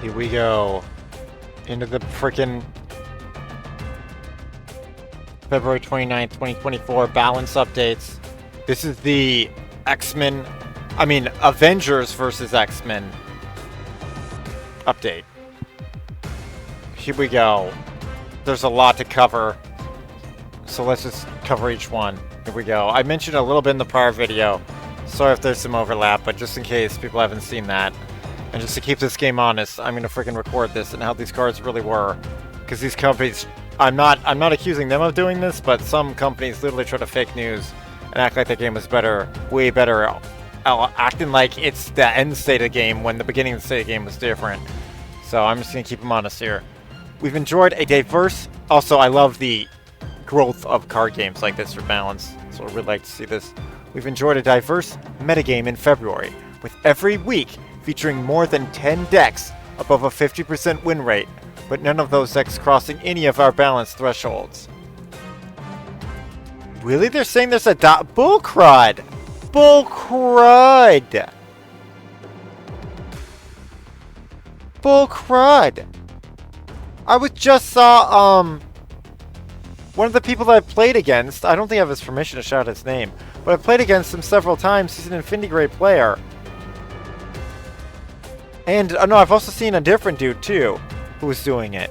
Here we go. Into the frickin' February 29th, 2024 balance updates. This is the Xmen, Avengers versus Xmen update. Here we go. There's a lot to cover, so let's just cover each one. Here we go. I mentioned a little bit in the prior video. Sorry if there's some overlap, but just in case people haven't seen that. And just to keep this game honest, I'm gonna freaking record this and how these cards really were. Because these companies, I'm not accusing them of doing this, but some companies literally try to fake news and act like the game was better, way better, acting like it's the end state of the game when the beginning of the state of the game was different. So I'm just gonna keep them honest here. We've enjoyed a diverse, also I love the growth of card games like this for balance, so I really like to see this. We've enjoyed a diverse metagame in February, with every week featuring more than 10 decks above a 50% win rate, but none of those decks crossing any of our balance thresholds. Really? They're saying there's a bull crud! Bull crud! Bull crud! I just saw, one of the people that I played against, I don't think I have his permission to shout his name, but I played against him several times. He's an Infinity Grade player. And, no, I've also seen a different dude, too, who was doing it.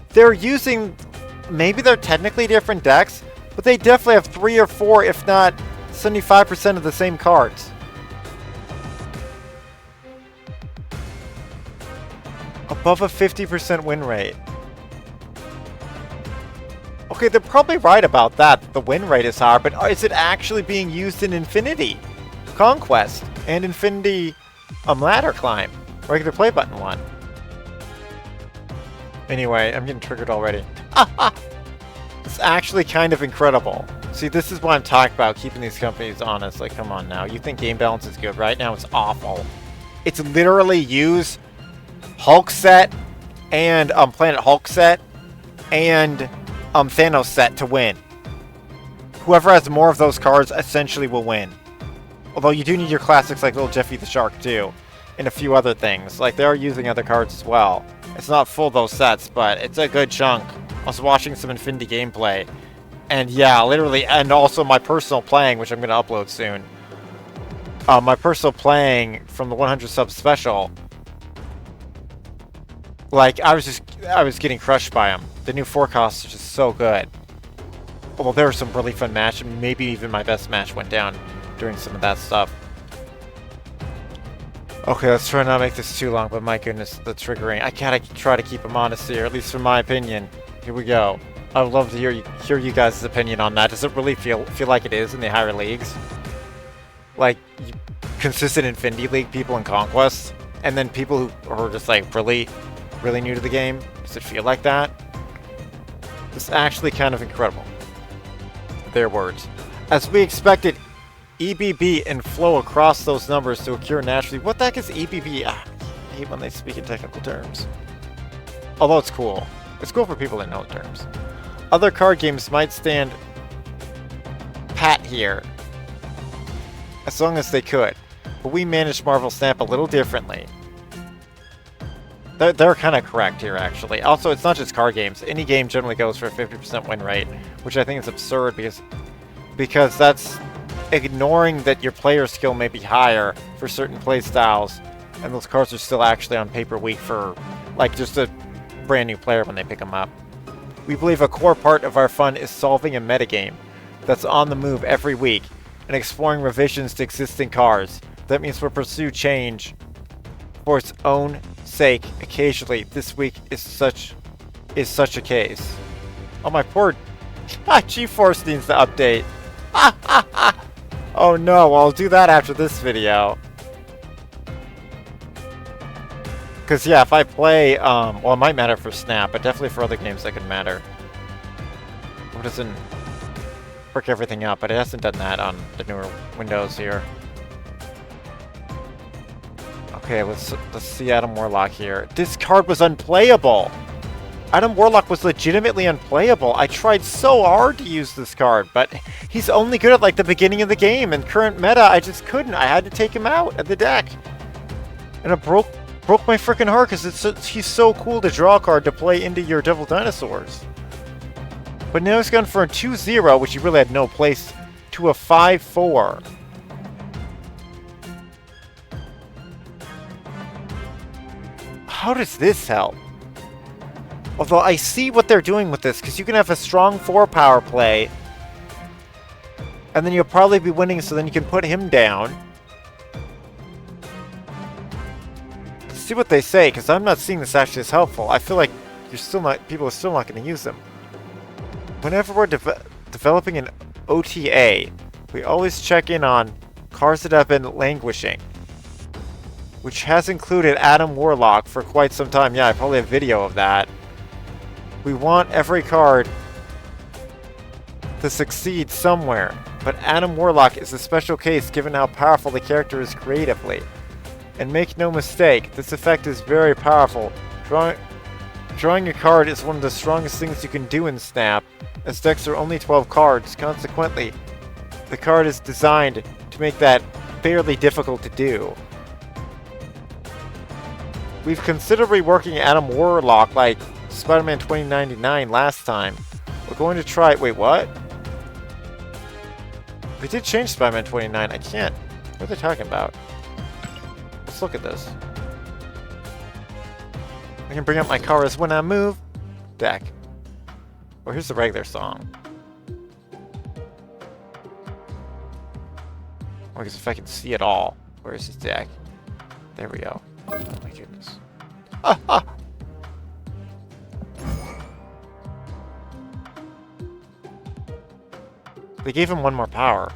They're using, maybe they're technically different decks, but they definitely have 3 or 4, if not 75% of the same cards. Above a 50% win rate. Okay, they're probably right about that. The win rate is higher, but is it actually being used in Infinity Conquest and Infinity Ladder Climb? Regular play button one. Anyway, I'm getting triggered already. It's actually kind of incredible. See, this is what I'm talking about, keeping these companies honest. Like, come on now. You think game balance is good. Right now, it's awful. It's literally use Hulk set and Planet Hulk set and Thanos set to win. Whoever has more of those cards essentially will win. Although you do need your classics like Little Jeffy the Shark too. And a few other things. Like, they are using other cards as well. It's not full those sets, but it's a good chunk. I was watching some Infinity gameplay. And yeah, literally, and also my personal playing, which I'm going to upload soon. My personal playing from the 100 sub special. Like, I was getting crushed by them. The new forecasts are just so good. Well, there were some really fun matches. Maybe even my best match went down during some of that stuff. Okay, let's try not to make this too long, but my goodness, the triggering. I gotta try to keep them honest here, at least from my opinion. Here we go. I would love to hear you guys' opinion on that. Does it really feel like it is in the higher leagues? Like, consistent Infinity League people in Conquest? And then people who are just like really new to the game? Does it feel like that? It's actually kind of incredible. Their words. As we expected, EBB and flow across those numbers to occur naturally. What the heck is EBB? I hate when they speak in technical terms. Although it's cool. It's cool for people that know the terms. Other card games might stand pat here, as long as they could. But we managed Marvel Snap a little differently. They're kind of correct here, actually. Also, it's not just card games. Any game generally goes for a 50% win rate, which I think is absurd because that's ignoring that your player skill may be higher for certain play styles, and those cards are still actually on paper weak for, like, just a brand new player when they pick them up. We believe a core part of our fun is solving a metagame that's on the move every week and exploring revisions to existing cards. That means we'll pursue change for its own sake occasionally. This week is such a case. Oh, my poor G-Force needs to update. Oh no, well, I'll do that after this video. Because yeah, if I play, well, it might matter for Snap, but definitely for other games that could matter. It doesn't work everything out, but it hasn't done that on the newer Windows here. Okay, let's see Adam Warlock here. This card was unplayable! Adam Warlock was legitimately unplayable. I tried so hard to use this card, but he's only good at like the beginning of the game. In current meta, I just couldn't. I had to take him out of the deck. And a Broke my freaking heart because he's so cool to draw a card to play into your Devil Dinosaurs. But now he's gone from a 2-0, which he really had no place, to a 5-4. How does this help? Although I see what they're doing with this, because you can have a strong 4-power play, and then you'll probably be winning, so then you can put him down. Let's see what they say, because I'm not seeing this actually as helpful. I feel like people are still not going to use them. Whenever we're developing an OTA, we always check in on cards that have been languishing, which has included Adam Warlock for quite some time. Yeah, I probably have video of that. We want every card to succeed somewhere, but Adam Warlock is a special case given how powerful the character is creatively. And make no mistake, this effect is very powerful. Drawing a card is one of the strongest things you can do in Snap, as decks are only 12 cards. Consequently, the card is designed to make that fairly difficult to do. We've considered reworking Adam Warlock like Spider-Man 2099 last time. We're going to try... Wait, what? We did change Spider-Man 29. I can't... What are they talking about? Let's look at this. I can bring up my cards when I move. Deck. Oh, here's the regular song. I guess if I can see it all. Where's his deck? There we go. Oh my goodness. Ah! They gave him one more power.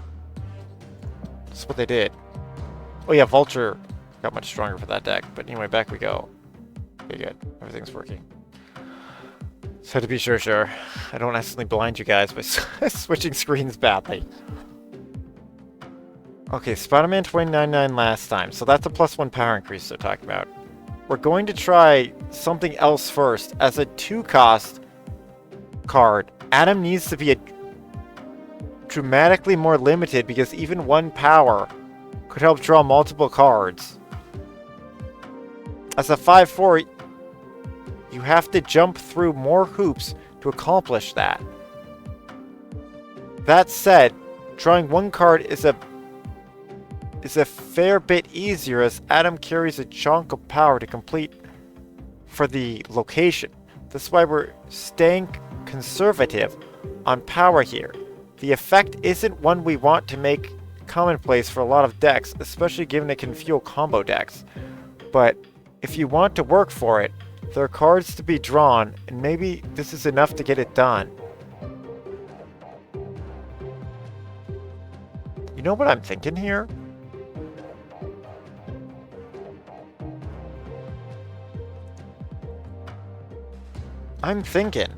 That's what they did. Oh yeah, Vulture got much stronger for that deck. But anyway, back we go. Okay, good. Everything's working. So to be sure, I don't accidentally blind you guys by switching screens badly. Okay, Spider-Man 2099 last time. So that's a +1 power increase they're talking about. We're going to try something else first. As a 2-cost card, Adam needs to be dramatically more limited because even 1 power could help draw multiple cards. As a 5-4, you have to jump through more hoops to accomplish that. That said, drawing 1 card is a fair bit easier as Adam carries a chunk of power to complete for the location. That's why we're staying conservative on power here. The effect isn't one we want to make commonplace for a lot of decks, especially given it can fuel combo decks. But if you want to work for it, there are cards to be drawn, and maybe this is enough to get it done. You know what I'm thinking here? I'm thinking.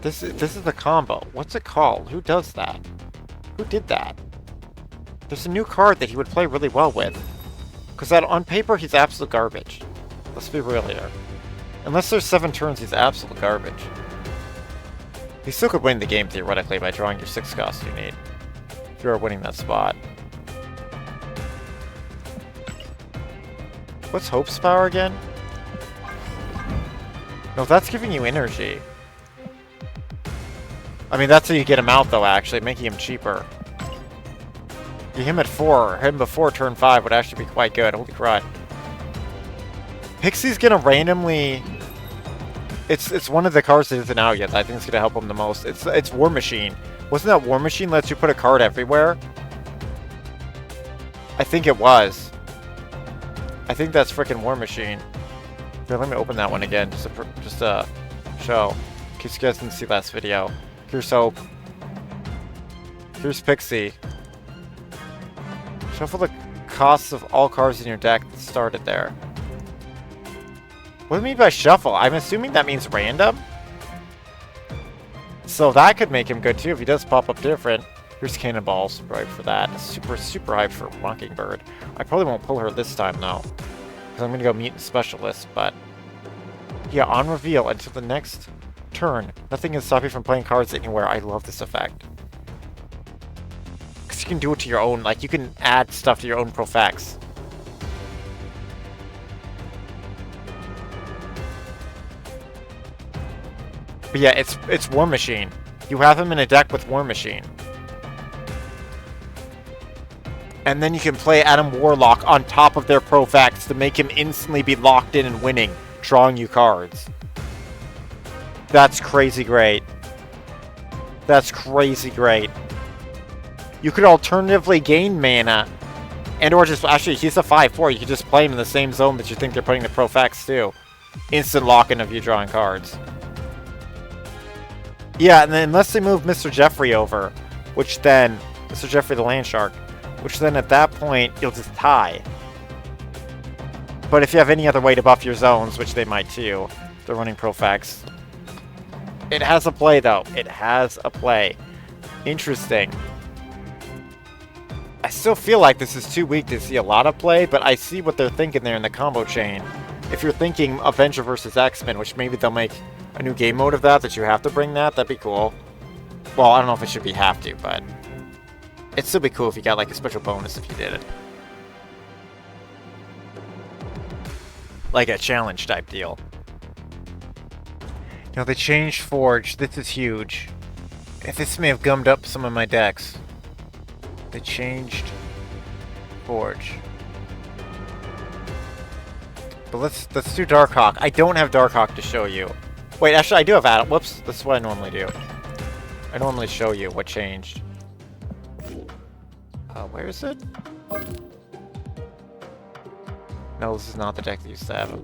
This is the combo. What's it called? Who does that? Who did that? There's a new card that he would play really well with. Because on paper, he's absolute garbage. Let's be real here. Unless there's 7 turns, he's absolute garbage. He still could win the game, theoretically, by drawing your 6 costs you need. If you're winning that spot. What's Hope's power again? No, that's giving you energy. I mean, that's how you get him out, though, actually, making him cheaper. Him at 4, him before turn 5 would actually be quite good. Holy crap. Pixie's gonna randomly... It's one of the cards that isn't out yet that I think is gonna help him the most. It's War Machine. Wasn't that War Machine lets you put a card everywhere? I think it was. I think that's frickin' War Machine. Here, let me open that one again, just to show. In case you guys didn't see last video. Here's Hope. Here's Pixie. Shuffle the costs of all cards in your deck that started there. What do you mean by shuffle? I'm assuming that means random? So that could make him good too if he does pop up different. Here's Cannonball, super hyped for that. Super hyped for Mockingbird. I probably won't pull her this time though. Because I'm going to go Mutant Specialist, but... Yeah, on reveal until the next turn, nothing can stop you from playing cards anywhere. I love this effect. Because you can do it to your own, like you can add stuff to your own Profex. But yeah, it's War Machine. You have him in a deck with War Machine. And then you can play Adam Warlock on top of their Profex to make him instantly be locked in and winning, drawing you cards. That's crazy great. That's crazy great. You could alternatively gain mana, and or just, actually, he's a 5/4. You could just play him in the same zone that you think they're putting the Profex too. Instant lock-in of you drawing cards. Yeah, and then unless they move Mr. Jeffrey over, which then, Mr. Jeffrey the Land Shark, which then at that point, you'll just tie. But if you have any other way to buff your zones, which they might too, they're running Profex. It has a play, though. It has a play. Interesting. I still feel like this is too weak to see a lot of play, but I see what they're thinking there in the combo chain. If you're thinking Avenger versus X-Men, which maybe they'll make a new game mode of that you have to bring that'd be cool. Well, I don't know if it should be have to, but it'd still be cool if you got like a special bonus if you did it. Like a challenge type deal. Now they changed Forge. This is huge. This may have gummed up some of my decks. They changed Forge. But let's do Darkhawk. I don't have Darkhawk to show you. Wait, actually I do have Adam. Whoops, this is what I normally do. I normally show you what changed. Where is it? No, this is not the deck that used to have him.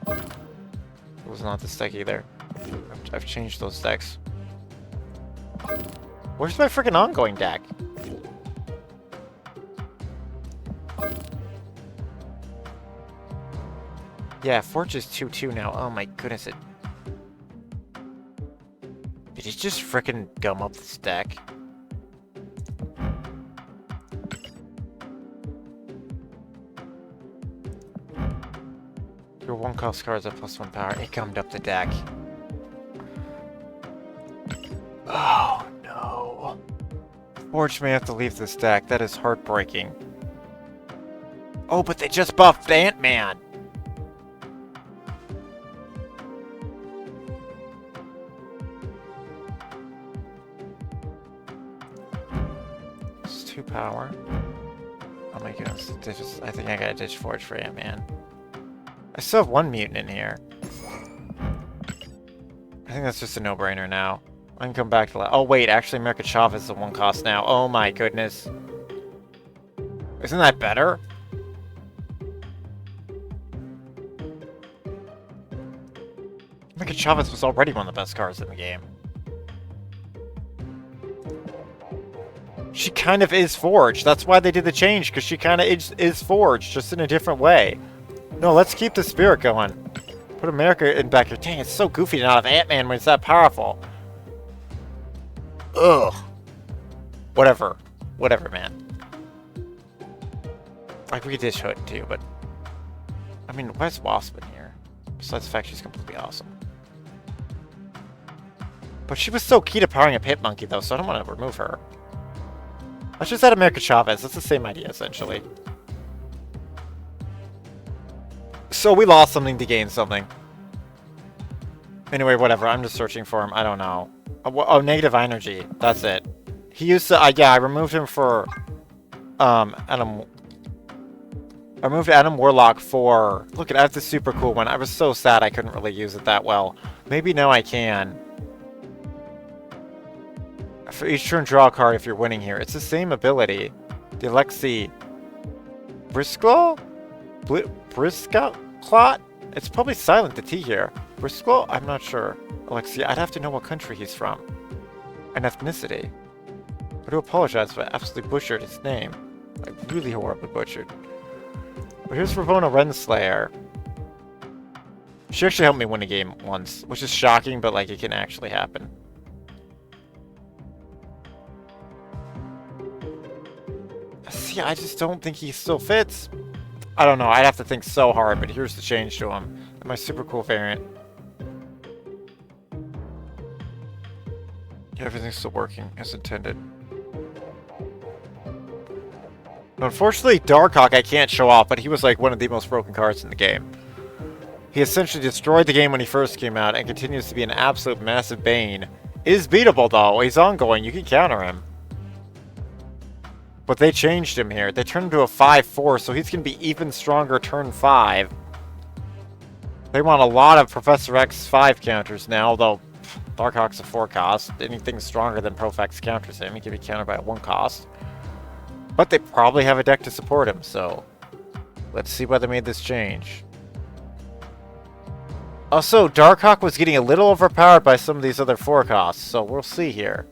It was not this deck either. I've changed those decks. Where's my freaking ongoing deck? Yeah, Forge is 2/2 now. Oh my goodness, it... Did he just freaking gum up this deck? Your 1-cost cards have +1 power. It gummed up the deck. Oh no. Forge may have to leave this deck. That is heartbreaking. Oh, but they just buffed Ant-Man! It's 2 power. Oh my goodness. I think I gotta ditch Forge for Ant-Man. I still have 1 mutant in here. I think that's just a no-brainer now. I can come back to that. Oh wait, actually America Chavez is a 1-cost now. Oh my goodness. Isn't that better? America Chavez was already one of the best cards in the game. She kind of is Forge. That's why they did the change, because she kind of is Forge, just in a different way. No, let's keep the spirit going. Put America in back here. Dang, it's so goofy to not have Ant-Man when it's that powerful. Ugh. Whatever. Whatever, man. Like, we could ditch Hood, too, but... I mean, why is Wasp in here? Besides the fact she's completely awesome. But she was so key to powering a Pit Monkey, though, so I don't want to remove her. Let's just add America Chavez. That's the same idea, essentially. So we lost something to gain something. Anyway, whatever. I'm just searching for him. I don't know. Oh, negative energy. That's it. He used to... yeah, I removed him for... Adam... I removed Adam Warlock for... Look, I have this super cool one. I was so sad I couldn't really use it that well. Maybe now I can. For each turn, draw a card if you're winning here. It's the same ability. The Alexi... Briscoe? Briscalot? It's probably silent, the T here. Briscoe? I'm not sure. Alexia, I'd have to know what country he's from. And ethnicity. I do apologize if I absolutely butchered his name. Like, really horribly butchered. But here's Ravonna Renslayer. She actually helped me win a game once, which is shocking, but like, it can actually happen. See, I just don't think he still fits. I don't know, I'd have to think so hard, but here's the change to him. And my super cool variant. Yeah, everything's still working as intended. Unfortunately, Darkhawk I can't show off, but he was like one of the most broken cards in the game. He essentially destroyed the game when he first came out and continues to be an absolute massive bane. Is beatable though, he's ongoing, you can counter him. But they changed him here. They turned him to a 5-4, so he's going to be even stronger turn 5. They want a lot of Professor X 5 counters now, although Darkhawk's a 4 cost. Anything stronger than Profex counters him. He can be countered by a 1 cost. But they probably have a deck to support him, so let's see why they made this change. Also, Darkhawk was getting a little overpowered by some of these other 4 costs, so we'll see here.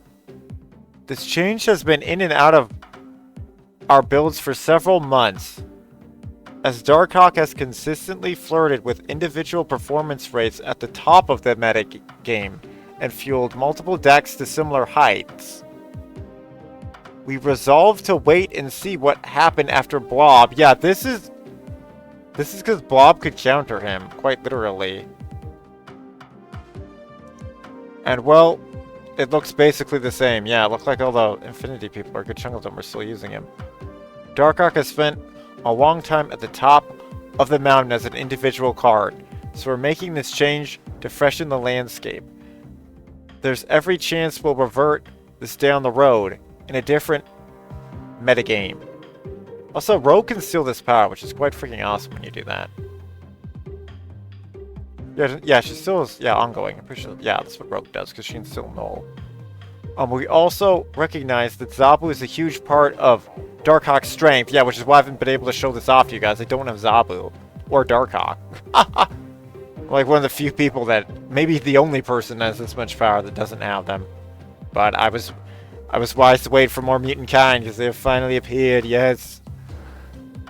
This change has been in and out of our builds for several months, as Darkhawk has consistently flirted with individual performance rates at the top of the meta game and fueled multiple decks to similar heights. We resolved to wait and see what happened after Blob. Yeah, this is because Blob could counter him, quite literally. And well, it looks basically the same. Yeah, it looked like all the Infinity people, or a good chunk of them, are still using him. Darkhawk has spent a long time at the top of the mountain as an individual card, so we're making this change to freshen the landscape. There's every chance we'll revert this down the road in a different metagame. Also, Rogue can steal this power, which is quite freaking awesome when you do that. Yeah, she still is, ongoing. I'm pretty sure, that's what Rogue does, because she can steal Null. We also recognize that Zabu is a huge part of Darkhawk's strength. Yeah, which is why I haven't been able to show this off to you guys. I don't have Zabu. Or Darkhawk. Like one of the few people that, maybe the only person that has this much power that doesn't have them. But I was wise to wait for more mutant kind, because they have finally appeared, yes.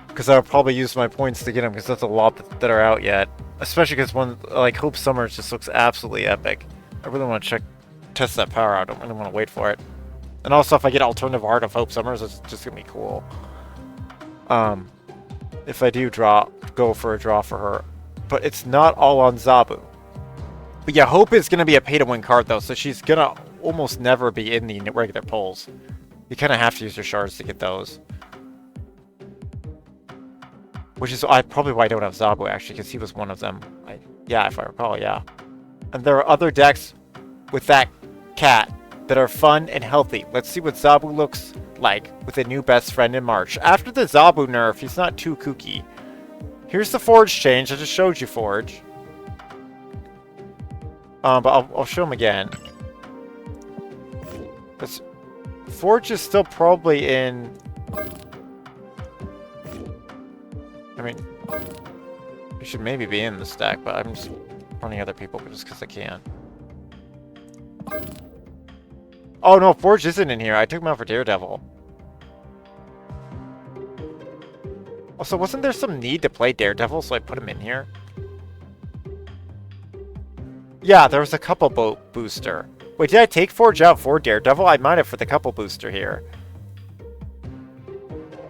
Because I'll probably use my points to get them, because that's a lot that are out yet. Especially because one, like, Hope Summers just looks absolutely epic. I really want to test that power out. I don't really want to wait for it. And also, if I get alternative art of Hope Summers, it's just going to be cool. If I do go for a draw for her. But it's not all on Zabu. But yeah, Hope is going to be a pay-to-win card, though, so she's going to almost never be in the regular polls. You kind of have to use your shards to get those. Which is probably why I don't have Zabu, actually, because he was one of them. Yeah, if I recall, yeah. And there are other decks with that cat that are fun and healthy. Let's see what Zabu looks like with a new best friend in March. After the Zabu nerf, he's not too kooky. Here's the Forge change. I just showed you Forge. But I'll show him again. Forge is still probably in... I mean, he should maybe be in this deck, but I'm just running other people just because I can. Oh no, Forge isn't in here. I took him out for Daredevil. Also, wasn't there some need to play Daredevil, so I put him in here? Yeah, there was a couple booster. Wait, did I take Forge out for Daredevil? I might have for the couple booster here.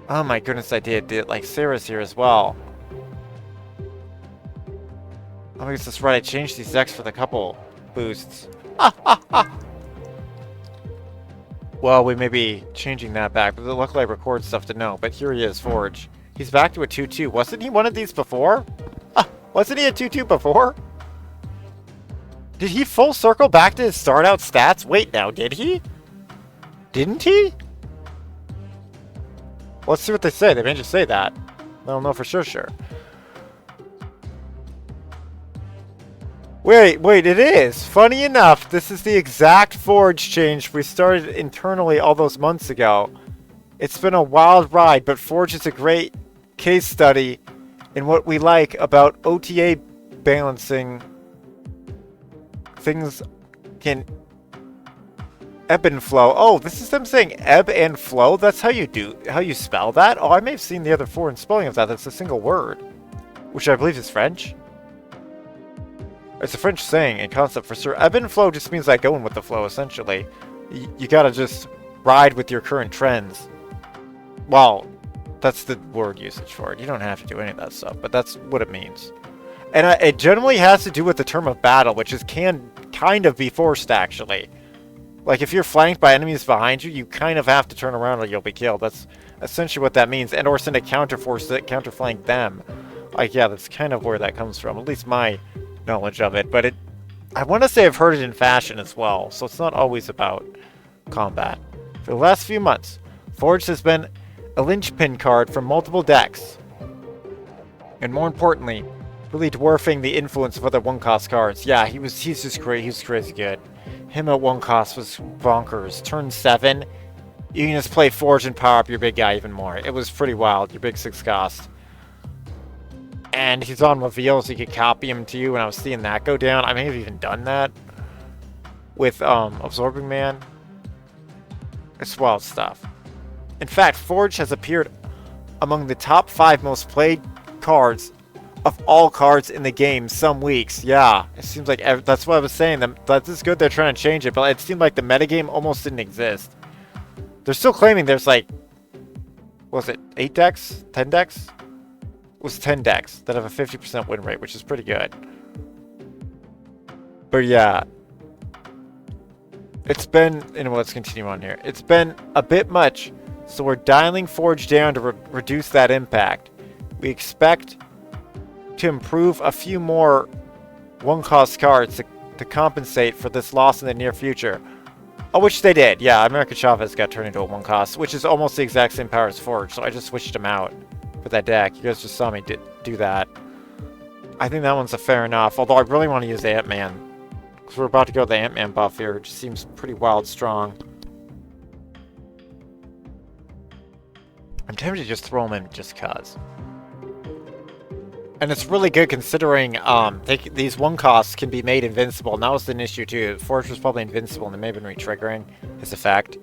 Oh my goodness, I did. Like, Sarah's here as well. Oh, I guess that's right. I changed these decks for the couple boosts. Well, we may be changing that back, but luckily I record stuff to know. But here he is, Forge. He's back to a 2-2. Wasn't he one of these before? Wasn't he a 2-2 before? Did he full circle back to his start out stats? Wait now, did he? Didn't he? Let's see what they say. They may just say that. I don't know for sure. Wait, it is. Funny enough, this is the exact Forge change we started internally all those months ago. It's been a wild ride, but Forge is a great case study in what we like about OTA balancing. Things can ebb and flow. Oh, this is them saying ebb and flow? That's how you spell that? Oh, I may have seen the other foreign spelling of that. That's a single word. Which I believe is French. It's a French saying and concept for sure. Ebb and flow just means like going with the flow, essentially. You gotta just ride with your current trends. Well, that's the word usage for it. You don't have to do any of that stuff, but that's what it means. And it generally has to do with the term of battle, which can kind of be forced, actually. Like, if you're flanked by enemies behind you, you kind of have to turn around or you'll be killed. That's essentially what that means. And or send a counter force that counterflank them. Like, yeah, that's kind of where that comes from, at least my knowledge of it. But I want to say I've heard it in fashion as well, so it's not always about combat. For the last few months, Forged has been a linchpin card for multiple decks. And more importantly, really dwarfing the influence of other one-cost cards. Yeah, he's just great. He's crazy good. Him at one cost was bonkers. Turn 7, you can just play Forge and power up your big guy even more. It was pretty wild, your big 6 cost. And he's on reveal, so you could copy him to you, and I was seeing that go down. I may have even done that with Absorbing Man. It's wild stuff. In fact, Forge has appeared among the top 5 most played cards of all cards in the game some weeks. Yeah, it seems like that's what I was saying. That is good they're trying to change it, but it seemed like the metagame almost didn't exist. They're still claiming there's like, what was it, 8 decks? 10 decks? It was 10 decks that have a 50% win rate, which is pretty good. But yeah, it's been, and let's continue on here. It's been a bit much, so we're dialing Forge down to reduce that impact. We expect to improve a few more one-cost cards to compensate for this loss in the near future. Oh, which they did. Yeah, American Chavez got turned into a one-cost, which is almost the exact same power as Forge, so I just switched him out for that deck. You guys just saw me do that. I think that one's a fair enough, although I really want to use Ant-Man, because we're about to go to the Ant-Man buff here. It just seems pretty wild strong. I'm tempted to just throw him in just cause. And it's really good considering these one-costs can be made invincible. And that was an issue too. Forge was probably invincible and they may have been re-triggering his effect.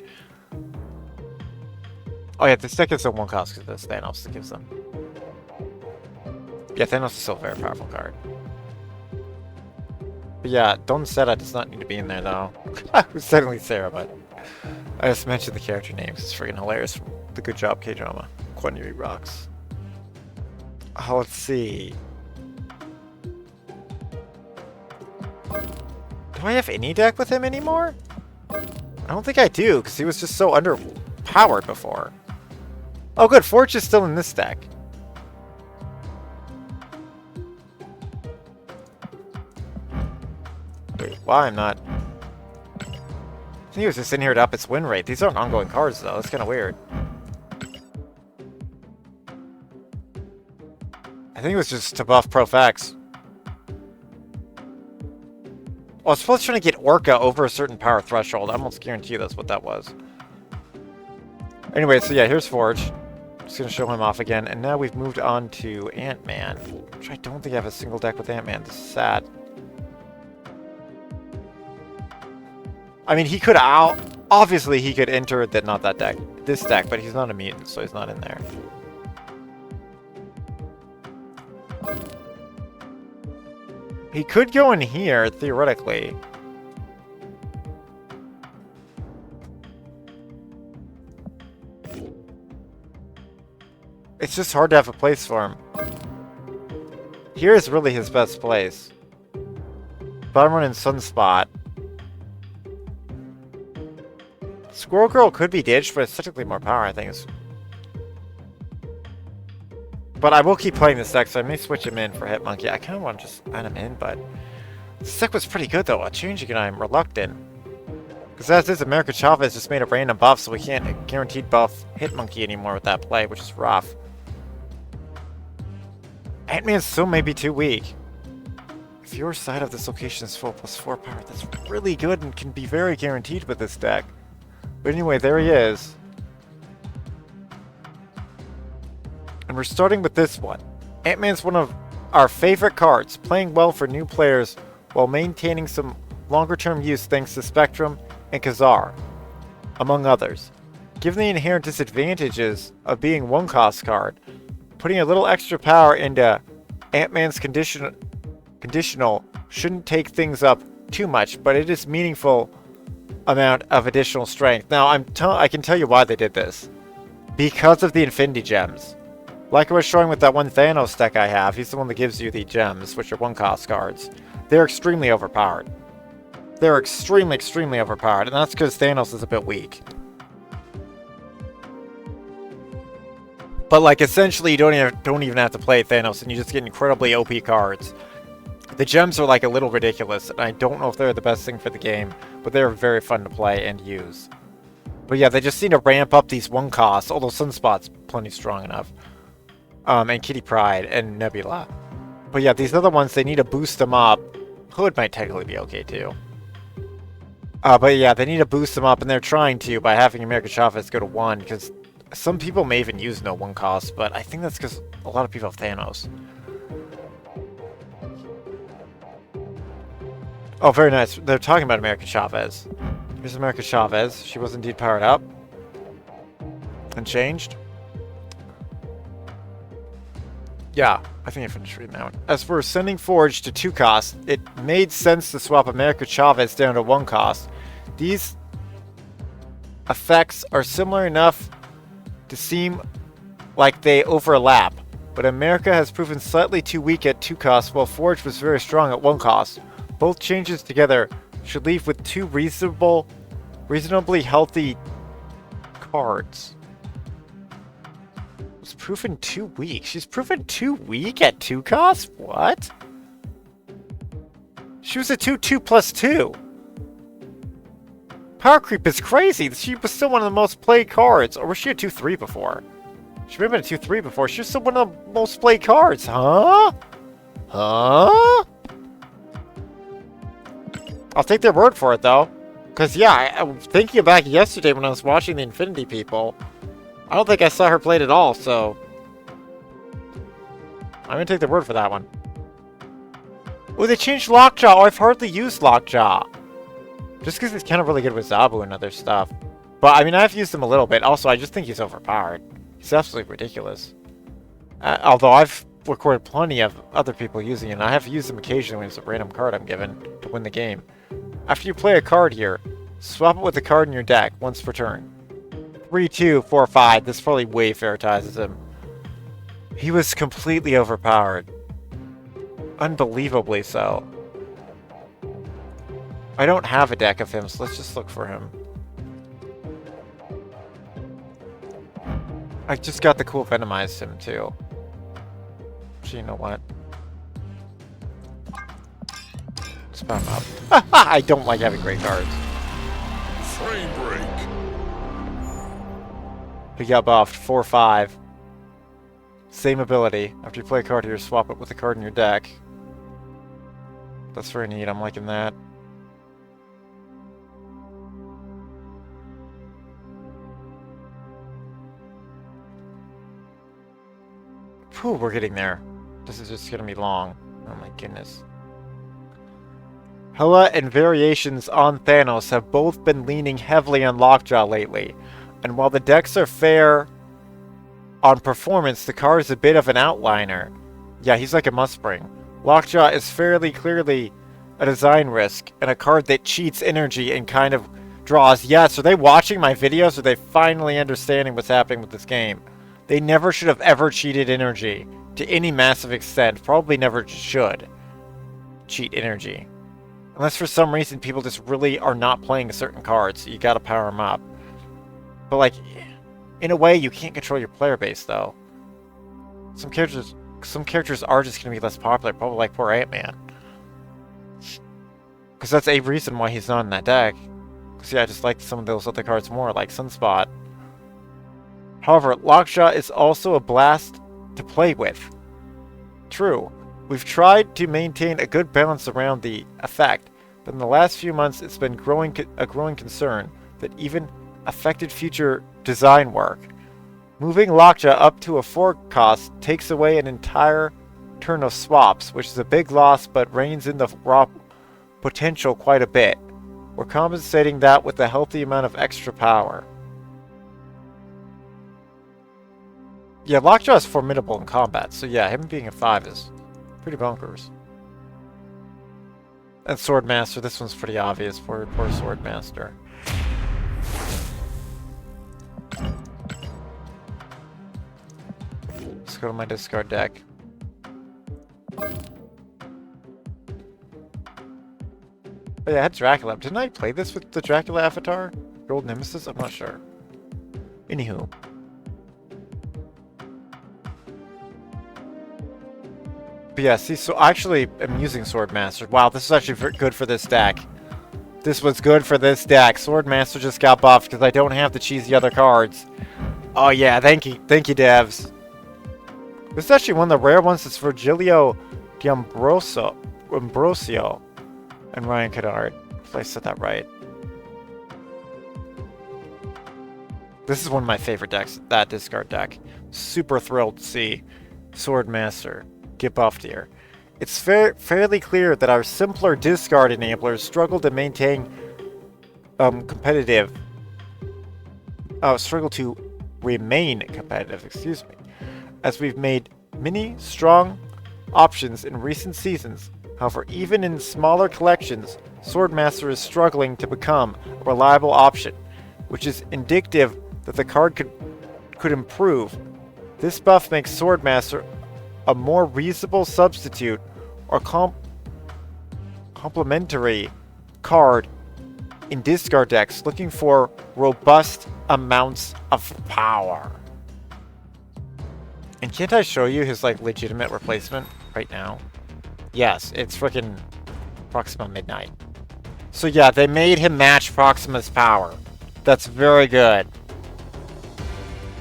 Oh yeah, this deck gives them one-cost because this Thanos gives them. Yeah, Thanos is still a very powerful card. But yeah, Don Seta does not need to be in there though. It was certainly Sarah, but I just mentioned the character names. It's freaking hilarious. The Good Job K-Drama. Quantity rocks. Oh, let's see. Do I have any deck with him anymore? I don't think I do, because he was just so underpowered before. Oh good, Forge is still in this deck. Wait, why I'm not... I think he was just in here to up its win rate. These aren't ongoing cards though, that's kind of weird. I think it was just to buff Profax. Well, I was supposed to try to get Orca over a certain power threshold. I almost guarantee you that's what that was. Anyway, so yeah, here's Forge. Just gonna show him off again. And now we've moved on to Ant-Man, which I don't think I have a single deck with Ant-Man. This is sad. I mean, he could obviously he could enter not that deck, this deck, but he's not a mutant, so he's not in there. He could go in here, theoretically. It's just hard to have a place for him. Here is really his best place. But I'm running Sunspot. Squirrel Girl could be ditched, but it's technically more power, I think. But I will keep playing this deck, so I may switch him in for Hitmonkey. I kind of want to just add him in, but... This deck was pretty good, though. Changing it, I'm reluctant. Because as is, America Chavez just made a random buff, so we can't guaranteed buff Hitmonkey anymore with that play, which is rough. Ant-Man still may be too weak. If your side of this location is full +4 power, that's really good and can be very guaranteed with this deck. But anyway, there he is. And we're starting with this one. Ant-Man's one of our favorite cards, playing well for new players while maintaining some longer-term use thanks to Spectrum and Khazar, among others. Given the inherent disadvantages of being one-cost card, putting a little extra power into Ant-Man's conditional shouldn't take things up too much, but it is meaningful amount of additional strength. Now, I can tell you why they did this. Because of the Infinity Gems. Like I was showing with that one Thanos deck I have, he's the one that gives you the gems, which are one-cost cards. They're extremely overpowered. They're extremely, extremely overpowered, and that's because Thanos is a bit weak. But like essentially, you don't even have to play Thanos, and you just get incredibly OP cards. The gems are like a little ridiculous, and I don't know if they're the best thing for the game, but they're very fun to play and use. But yeah, they just need to ramp up these one costs, although Sunspot's plenty strong enough. And Kitty Pryde and Nebula. But yeah, these other ones, they need to boost them up. Hood might technically be okay too. But yeah, they need to boost them up, and they're trying to by having America Chavez go to 1, because some people may even use no 1 cost, but I think that's because a lot of people have Thanos. Oh, very nice. They're talking about America Chavez. Here's America Chavez. She was indeed powered up. And changed. Yeah, I think I finished reading that one. As for sending Forge to 2 cost, it made sense to swap America Chavez down to 1 cost. These effects are similar enough to seem like they overlap, but America has proven slightly too weak at 2 costs, while Forge was very strong at 1 cost. Both changes together should leave with 2 reasonably healthy cards. Was proven too weak. She's proven too weak at 2 costs? What? She was a 2/2 plus 2. Power creep is crazy. She was still one of the most played cards. Or was she a 2/3 before? She may have been a 2/3 before. She was still one of the most played cards. Huh? Huh? I'll take their word for it, though. Because, yeah, I'm thinking back yesterday when I was watching the Infinity people. I don't think I saw her played at all, so... I'm going to take their word for that one. Oh, they changed Lockjaw. Oh, I've hardly used Lockjaw. Just because he's kind of really good with Zabu and other stuff. But, I mean, I've used him a little bit. Also, I just think he's overpowered. He's absolutely ridiculous. Although I've recorded plenty of other people using it, and I have used him occasionally when it's a random card I'm given to win the game. After you play a card here, swap it with a card in your deck once per turn. 3, 2, 4, 5. This probably way fairitizes him. He was completely overpowered. Unbelievably so. I don't have a deck of him, so let's just look for him. I just got the cool Venomized him, too. So you know what? Spam up. I don't like having great cards. Frame break. He got buffed. 4/5. Same ability. After you play a card here, swap it with a card in your deck. That's very neat. I'm liking that. Whew, we're getting there. This is just gonna be long. Oh my goodness. Hela and variations on Thanos have both been leaning heavily on Lockjaw lately, and while the decks are fair on performance, the card is a bit of an outliner. Yeah, he's like a must-bring. Lockjaw is fairly clearly a design risk, and a card that cheats energy and kind of draws. Yes, are they watching my videos? Or are they finally understanding what's happening with this game? They never should have ever cheated energy to any massive extent. Probably never should cheat energy. Unless for some reason people just really are not playing a certain card, so you gotta power them up. But like, in a way, you can't control your player base, though. Some characters are just gonna be less popular, probably like poor Ant-Man. Because that's a reason why he's not in that deck. Because yeah, I just like some of those other cards more, like Sunspot. However, Lockjaw is also a blast to play with. True, we've tried to maintain a good balance around the effect, but in the last few months it's been a growing concern that even affected future design work. Moving Lockjaw up to a 4 cost takes away an entire turn of swaps, which is a big loss but reins in the raw potential quite a bit. We're compensating that with a healthy amount of extra power. Yeah, Lockjaw is formidable in combat, so yeah, him being a 5 is pretty bonkers. And Swordmaster, this one's pretty obvious for poor Swordmaster. Let's go to my discard deck. Oh yeah, I had Dracula. Didn't I play this with the Dracula avatar? Your old nemesis? I'm not sure. Anywho. But yeah, see, so actually, I'm using Swordmaster. Wow, this is actually good for this deck. This was good for this deck. Swordmaster just got buffed because I don't have the cheesy other cards. Oh yeah, thank you, devs. This is actually one of the rare ones. It's Virgilio Ambrosio and Ryan Kennard. If I said that right. This is one of my favorite decks, that discard deck. Super thrilled to see Swordmaster get buffed here. It's fairly clear that our simpler discard enablers struggle to maintain struggle to remain competitive, excuse me, as we've made many strong options in recent seasons. However, even in smaller collections, Swordmaster is struggling to become a reliable option, which is indicative that the card could improve. This buff makes Swordmaster a more reasonable substitute or complementary card in discard decks looking for robust amounts of power. And can't I show you his like legitimate replacement right now? Yes, it's freaking Proxima Midnight. So yeah, they made him match Proxima's power. That's very good.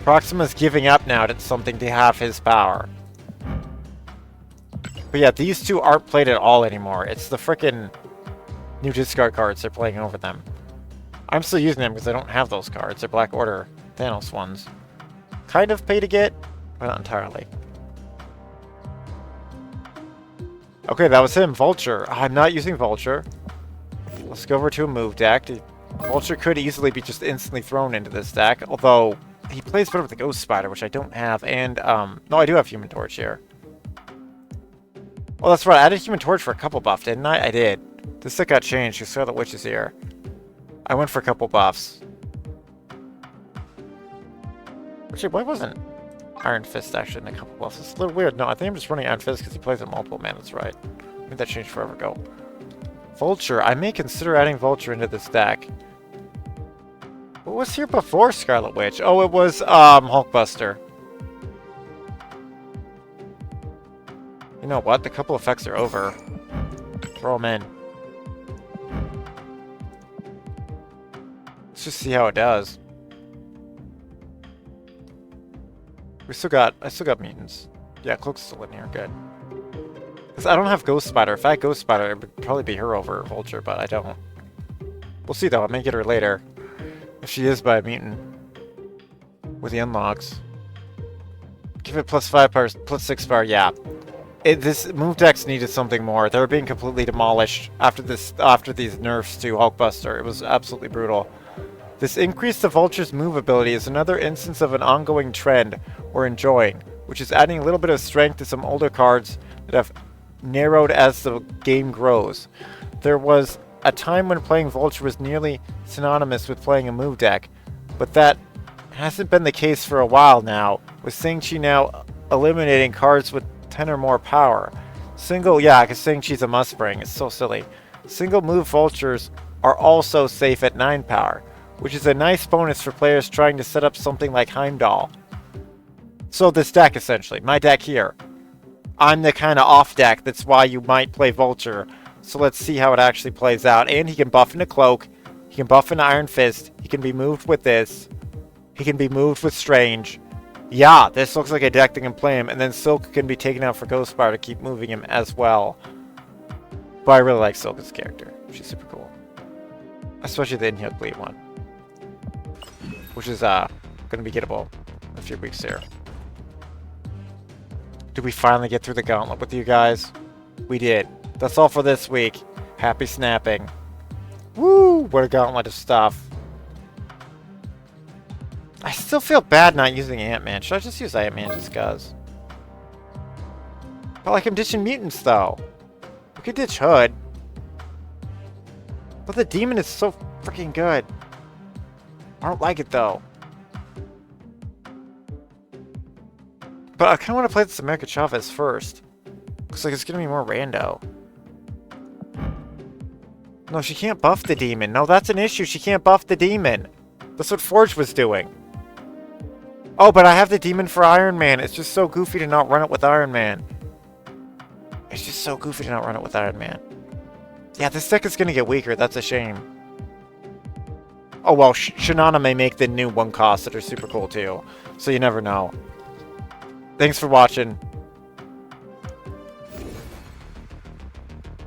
Proxima's giving up now to something to have his power. But yeah, these two aren't played at all anymore. It's the frickin' new discard cards they're playing over them. I'm still using them because I don't have those cards. They're Black Order Thanos ones. Kind of pay to get, but not entirely. Okay, that was him. Vulture. I'm not using Vulture. Let's go over to a move deck. Vulture could easily be just instantly thrown into this deck, although he plays better with the Ghost Spider, which I don't have, and, no, I do have Human Torch here. Oh, that's right, I added Human Torch for a couple buff, didn't I? I did. This deck got changed, because Scarlet Witch is here. I went for a couple buffs. Actually, why wasn't Iron Fist actually in a couple buffs? It's a little weird. No, I think I'm just running Iron Fist because he plays at multiple mana, that's right. I think that changed forever ago. Vulture, I may consider adding Vulture into this deck. What was here before Scarlet Witch? Oh, it was, Hulkbuster. You know what? The couple effects are over. Throw them in. Let's just see how it does. I still got mutants. Yeah, Cloak's still in here. Good. Because I don't have Ghost Spider. If I had Ghost Spider, it would probably be her over Vulture, but I don't. We'll see, though. I may get her later. If she is by a mutant. With the unlocks. Give it +5 power, +6 power, yeah. This move decks needed something more. They were being completely demolished after these nerfs to Hulkbuster. It was absolutely brutal. This increase to Vulture's move ability is another instance of an ongoing trend we're enjoying, which is adding a little bit of strength to some older cards that have narrowed as the game grows. There was a time when playing Vulture was nearly synonymous with playing a move deck, but that hasn't been the case for a while now, with Shang-Chi now eliminating cards with 10 or more power. Yeah, because Shang-Chi's a must bring. It's so silly. Single move Vultures are also safe at 9 power, which is a nice bonus for players trying to set up something like Heimdall. So this deck, essentially, my deck here, I'm the kind of off deck, that's why you might play Vulture. So let's see how it actually plays out. And he can buff into Cloak, he can buff into Iron Fist, he can be moved with this, he can be moved with Strange. Yeah, this looks like a deck that can play him, and then Silk can be taken out for Ghost Spider to keep moving him as well. But I really like Silk as a character. She's super cool. Especially the Inhealed Bleed one. Which is going to be gettable in a few weeks here. Did we finally get through the gauntlet with you guys? We did. That's all for this week. Happy snapping. Woo! What a gauntlet of stuff. I still feel bad not using Ant-Man. Should I just use Ant-Man just cuz? But like I'm ditching mutants though. We could ditch Hood. But the demon is so freaking good. I don't like it though. But I kind of want to play this America Chavez first. Looks like it's going to be more rando. No, she can't buff the demon. No, that's an issue. She can't buff the demon. That's what Forge was doing. Oh, but I have the demon for Iron Man. It's just so goofy to not run it with Iron Man. It's just so goofy to not run it with Iron Man. Yeah, this deck is going to get weaker. That's a shame. Oh, well, Shinana may make the new 1 cost that are super cool, too. So you never know. Thanks for watching.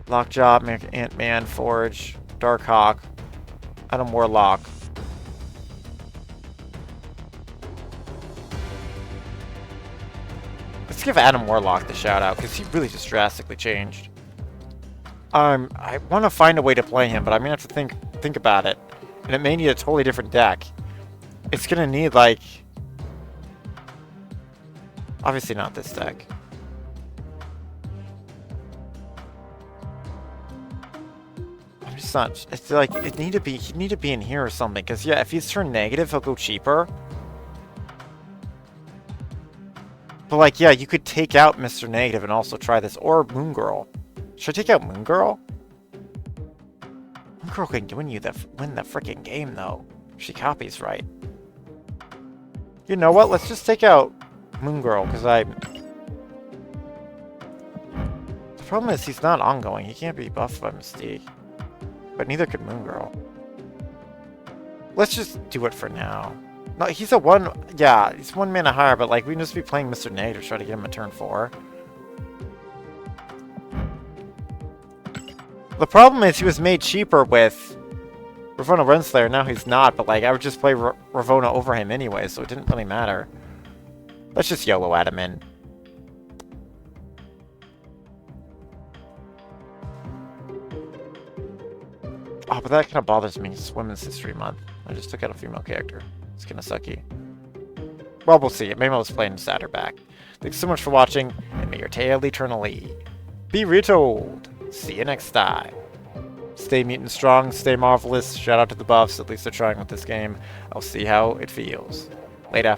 Lockjaw, Ant-Man, Forge, Darkhawk, Adam Warlock. Let's give Adam Warlock the shout out, because he really just drastically changed. I want to find a way to play him, but I'm going to have to think about it. And it may need a totally different deck. It's going to need, like... Obviously not this deck. I'm just not... It's like, he'd need to be in here or something. Because, yeah, if he's turned negative, he'll go cheaper. But, like, yeah, you could take out Mr. Negative and also try this. Or Moon Girl. Should I take out Moon Girl? Moon Girl can win the freaking game, though. She copies right. You know what? Let's just take out Moon Girl, because The problem is he's not ongoing. He can't be buffed by Mystique. But neither could Moon Girl. Let's just do it for now. No, he's a 1... Yeah, he's 1 mana higher, but, like, we can just be playing Mr. Negative to try to get him a turn 4. The problem is he was made cheaper with Ravonna Renslayer. Now he's not, but like I would just play Ravonna over him anyway, so it didn't really matter. Let's just YOLO add him in. Oh, but that kind of bothers me. It's Women's History Month. I just took out a female character. It's kind of sucky. Well, we'll see. Maybe I'll just play in Satterback. Thanks so much for watching, and may your tale eternally be retold. See you next time. Stay mutant strong, stay marvelous. Shout out to the buffs, at least they're trying with this game. I'll see how it feels. Later.